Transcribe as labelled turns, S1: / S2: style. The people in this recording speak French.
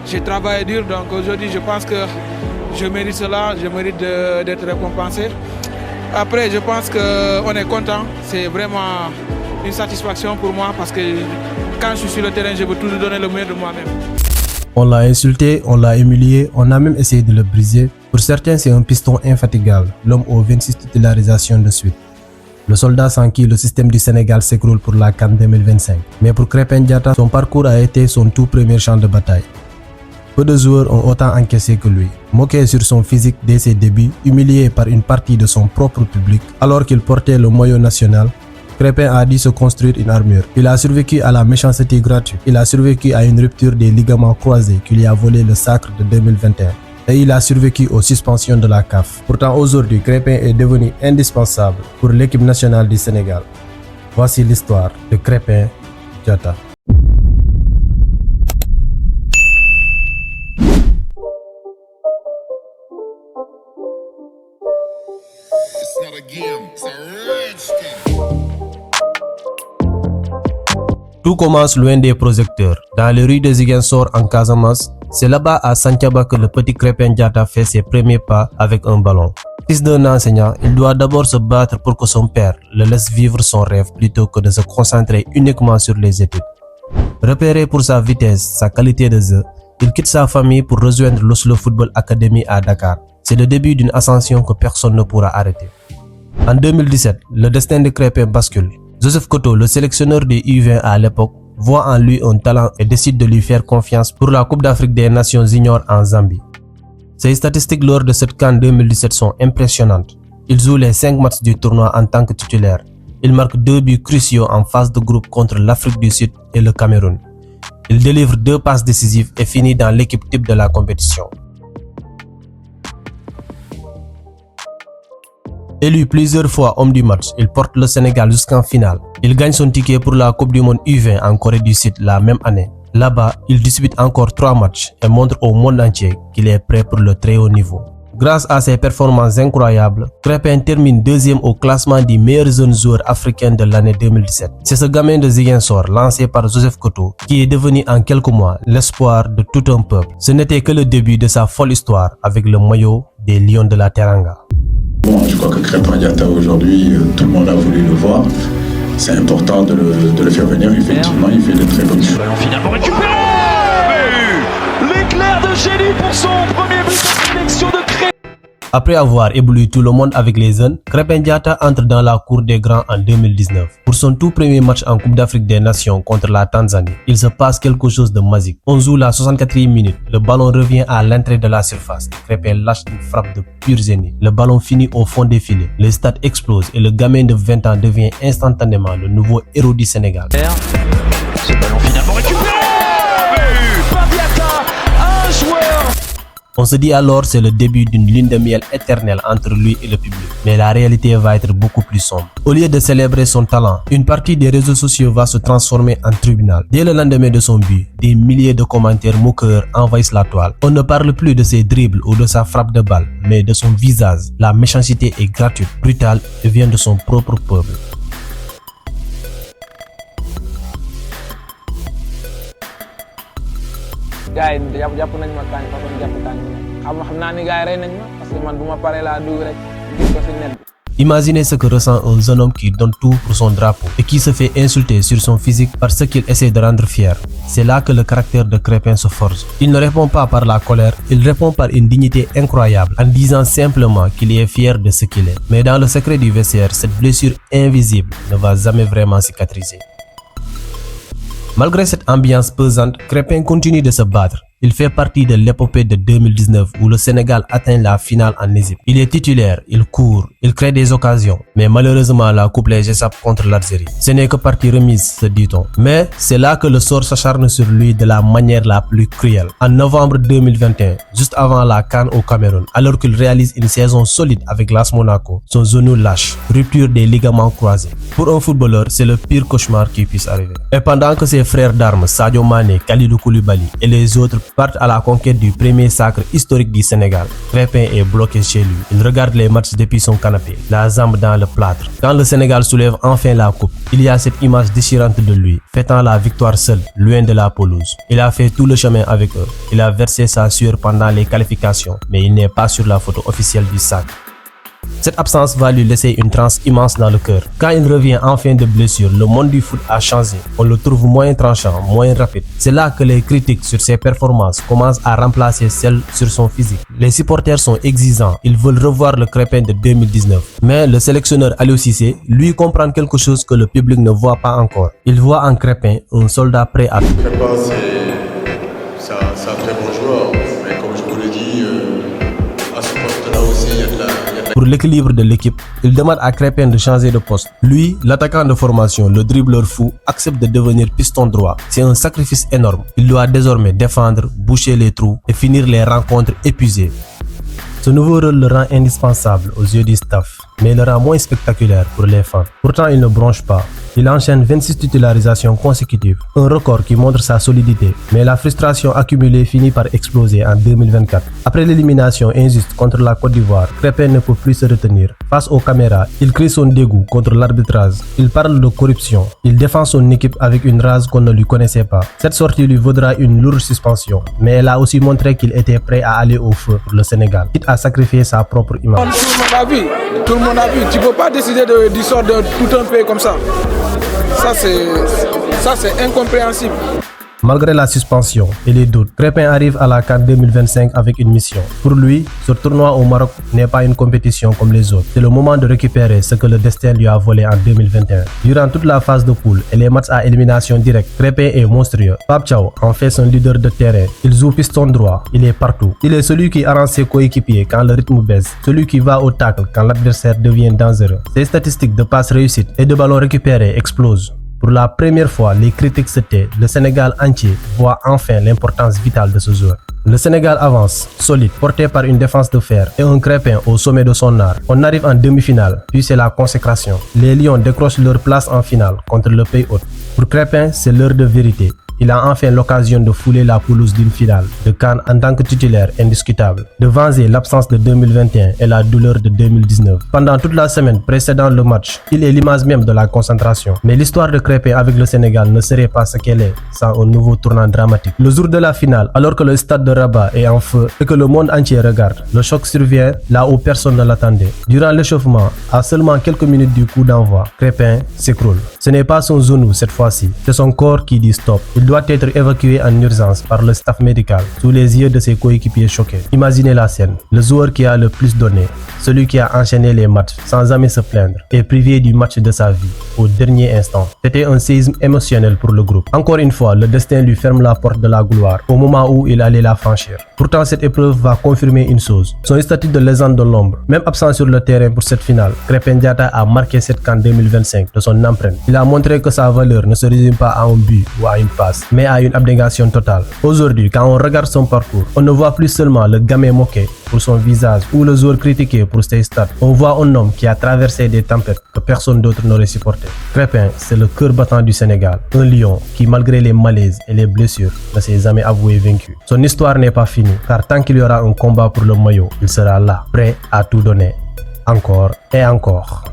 S1: J'ai travaillé dur, donc aujourd'hui je pense que je mérite cela, je mérite d'être récompensé. Après, je pense qu'on est content, c'est vraiment une satisfaction pour moi parce que quand je suis sur le terrain, je veux toujours donner le meilleur de moi-même.
S2: On l'a insulté, on l'a humilié, on a même essayé de le briser. Pour certains, c'est un piston infatigable, l'homme aux 26 titularisations de suite. Le soldat sans qui le système du Sénégal s'écroule pour la CAN 2025. Mais pour Krépin Diatta, son parcours a été son tout premier champ de bataille. Peu de joueurs ont autant encaissé que lui. Moqué sur son physique dès ses débuts, humilié par une partie de son propre public, alors qu'il portait le maillot national, Krépin a dû se construire une armure. Il a survécu à la méchanceté gratuite. Il a survécu à une rupture des ligaments croisés qui lui a volé le sacre de 2021. Et il a survécu aux suspensions de la CAF. Pourtant aujourd'hui, Krépin est devenu indispensable pour l'équipe nationale du Sénégal. Voici l'histoire de Krépin Diatta. Tout commence loin des projecteurs, dans les rues de Ziguinchor en Casamance. C'est là-bas à Santhiaba que le petit Krépin Diatta fait ses premiers pas avec un ballon. Fils d'un enseignant, il doit d'abord se battre pour que son père le laisse vivre son rêve plutôt que de se concentrer uniquement sur les études. Repéré pour sa vitesse, sa qualité de jeu, il quitte sa famille pour rejoindre l'Oslo Football Academy à Dakar. C'est le début d'une ascension que personne ne pourra arrêter. En 2017, le destin de Krépin bascule. Joseph Koto, le sélectionneur des U20 à l'époque, voit en lui un talent et décide de lui faire confiance pour la Coupe d'Afrique des Nations Juniors en Zambie. Ses statistiques lors de cette CAN 2017 sont impressionnantes. Il joue les 5 matchs du tournoi en tant que titulaire. Il marque 2 buts cruciaux en phase de groupe contre l'Afrique du Sud et le Cameroun. Il délivre 2 passes décisives et finit dans l'équipe type de la compétition. Élu plusieurs fois homme du match, il porte le Sénégal jusqu'en finale. Il gagne son ticket pour la Coupe du Monde U20 en Corée du Sud la même année. Là-bas, il dispute encore 3 matchs et montre au monde entier qu'il est prêt pour le très haut niveau. Grâce à ses performances incroyables, Krépin termine 2e au classement des meilleurs jeunes joueurs africains de l'année 2017. C'est ce gamin de Ziguinchor, lancé par Joseph Koto, qui est devenu en quelques mois l'espoir de tout un peuple. Ce n'était que le début de sa folle histoire avec le maillot des Lions de la Teranga.
S3: Bon, je crois que Krépin Diatta aujourd'hui, tout le monde a voulu le voir. C'est important de le faire venir. Effectivement, il fait de très bonnes choses.
S4: Ballon finalement récupéré. L'éclair de génie pour son premier but de sélection de Krépin.
S2: Après avoir ébloui tout le monde avec les jeunes, Krépin Diatta entre dans la cour des grands en 2019. Pour son tout premier match en Coupe d'Afrique des Nations contre la Tanzanie, il se passe quelque chose de magique. On joue la 64e minute, le ballon revient à l'entrée de la surface. Krépin lâche une frappe de pur génie. Le ballon finit au fond des filets. Le stade explose et le gamin de 20 ans devient instantanément le nouveau héros du Sénégal.
S4: Ce ballon finalement récupéré.
S2: On se dit alors c'est le début d'une lune de miel éternelle entre lui et le public. Mais la réalité va être beaucoup plus sombre. Au lieu de célébrer son talent, une partie des réseaux sociaux va se transformer en tribunal. Dès le lendemain de son but, des milliers de commentaires moqueurs envahissent la toile. On ne parle plus de ses dribbles ou de sa frappe de balle, mais de son visage. La méchanceté est gratuite, brutale et vient de son propre peuple.
S1: gars yi jàpp nañ ma kañ façon jàpp kañ xam naa ni gars yi rey nañ ma parce que man bu ma paree laa dugg rek gis ko si net.
S2: Imaginez ce que ressent un jeune homme qui donne tout pour son drapeau et qui se fait insulter sur son physique par ce qu'il essaie de rendre fier. C'est là que le caractère de Krépin se forge. Il ne répond pas par la colère, il répond par une dignité incroyable en disant simplement qu'il est fier de ce qu'il est. Mais dans le secret du vestiaire, cette blessure invisible ne va jamais vraiment cicatriser. Malgré cette ambiance pesante, Krépin continue de se battre. Il fait partie de l'épopée de 2019 où le Sénégal atteint la finale en Égypte. Il est titulaire, il court, il crée des occasions. Mais malheureusement, la coupe les échappe contre l'Algérie. Ce n'est que partie remise, se dit-on. Mais c'est là que le sort s'acharne sur lui de la manière la plus cruelle. En novembre 2021, juste avant la CAN au Cameroun, alors qu'il réalise une saison solide avec l'AS Monaco, son genou lâche, rupture des ligaments croisés. Pour un footballeur, c'est le pire cauchemar qui puisse arriver. Et pendant que ses frères d'armes, Sadio Mané, Kalidou Koulibaly et les autres partent à la conquête du premier sacre historique du Sénégal. Crépin est bloqué chez lui. Il regarde les matchs depuis son canapé, la jambe dans le plâtre. Quand le Sénégal soulève enfin la coupe, il y a cette image déchirante de lui, fêtant la victoire seul, loin de la pelouse. Il a fait tout le chemin avec eux. Il a versé sa sueur pendant les qualifications, mais il n'est pas sur la photo officielle du sacre. Cette absence va lui laisser une transe immense dans le cœur. Quand il revient enfin de blessure, le monde du foot a changé. On le trouve moins tranchant, moins rapide. C'est là que les critiques sur ses performances commencent à remplacer celles sur son physique. Les supporters sont exigeants, ils veulent revoir le Crépin de 2019. Mais le sélectionneur Aliou Cissé, lui, comprend quelque chose que le public ne voit pas encore. Il voit en Crépin un soldat prêt à tout.
S3: Crépin, c'est un très bon joueur, mais comme je vous l'ai dit, à ce poste-là aussi, il y a de la...
S2: Pour l'équilibre de l'équipe, il demande à Crépin de changer de poste. Lui, l'attaquant de formation, le dribbleur fou, accepte de devenir piston droit. C'est un sacrifice énorme. Il doit désormais défendre, boucher les trous et finir les rencontres épuisées. Ce nouveau rôle le rend indispensable aux yeux du staff, mais le rend moins spectaculaire pour les fans. Pourtant, il ne bronche pas. Il enchaîne 26 titularisations consécutives, un record qui montre sa solidité. Mais la frustration accumulée finit par exploser en 2024. Après l'élimination injuste contre la Côte d'Ivoire, Crépin ne peut plus se retenir. Face aux caméras, il crie son dégoût contre l'arbitrage. Il parle de corruption. Il défend son équipe avec une rage qu'on ne lui connaissait pas. Cette sortie lui vaudra une lourde suspension, mais elle a aussi montré qu'il était prêt à aller au feu pour le Sénégal, quitte à sacrifier sa propre image.
S1: Tout le monde a vu. Tu ne peux pas décider du sort de tout un pays comme ça. Ça, c'est incompréhensible.
S2: Malgré la suspension et les doutes, Crépin arrive à la CAN 2025 avec une mission. Pour lui, ce tournoi au Maroc n'est pas une compétition comme les autres. C'est le moment de récupérer ce que le destin lui a volé en 2021. Durant toute la phase de poule et les matchs à élimination directe, Crépin est monstrueux. Pape Thiaw en fait son leader de terrain. Il joue piston droit, il est partout. Il est celui qui arrange ses coéquipiers quand le rythme baisse, celui qui va au tacle quand l'adversaire devient dangereux. Ses statistiques de passes réussites et de ballons récupérés explosent. Pour la première fois, les critiques se taisent. Le Sénégal entier voit enfin l'importance vitale de ce joueur. Le Sénégal avance, solide, porté par une défense de fer et un Crépin au sommet de son art. On arrive en demi-finale, puis c'est la consécration. Les Lions décrochent leur place en finale contre le pays hôte. Pour Crépin, c'est l'heure de vérité. Il a enfin l'occasion de fouler la pelouse d'une finale, de CAN en tant que titulaire indiscutable, de venger l'absence de 2021 et la douleur de 2019. Pendant toute la semaine précédant le match, il est l'image même de la concentration. Mais l'histoire de Crépin avec le Sénégal ne serait pas ce qu'elle est sans un nouveau tournant dramatique. Le jour de la finale, alors que le stade de Rabat est en feu et que le monde entier regarde, le choc survient là où personne ne l'attendait. Durant l'échauffement, à seulement quelques minutes du coup d'envoi, Crépin s'écroule. Ce n'est pas son genou cette fois-ci, c'est son corps qui dit stop. Il doit être évacué en urgence par le staff médical sous les yeux de ses coéquipiers choqués. Imaginez la scène, le joueur qui a le plus donné, celui qui a enchaîné les matchs sans jamais se plaindre, est privé du match de sa vie au dernier instant. C'était un séisme émotionnel pour le groupe. Encore une fois, le destin lui ferme la porte de la gloire au moment où il allait la franchir. Pourtant, cette épreuve va confirmer une chose, son statut de légende de l'ombre. Même absent sur le terrain pour cette finale, Crépin Diatta a marqué cette CAN 2025 de son empreinte. Il a montré que sa valeur ne se résume pas à un but ou à une passe, mais à une abnégation totale. Aujourd'hui, quand on regarde son parcours, on ne voit plus seulement le gamin moqué pour son visage ou le joueur critiqué pour ses stats. On voit un homme qui a traversé des tempêtes que personne d'autre n'aurait supporté. Crépin, c'est le cœur battant du Sénégal, un lion qui, malgré les malaises et les blessures, ne s'est jamais avoué vaincu. Son histoire n'est pas finie, car tant qu'il y aura un combat pour le maillot, il sera là, prêt à tout donner, encore et encore.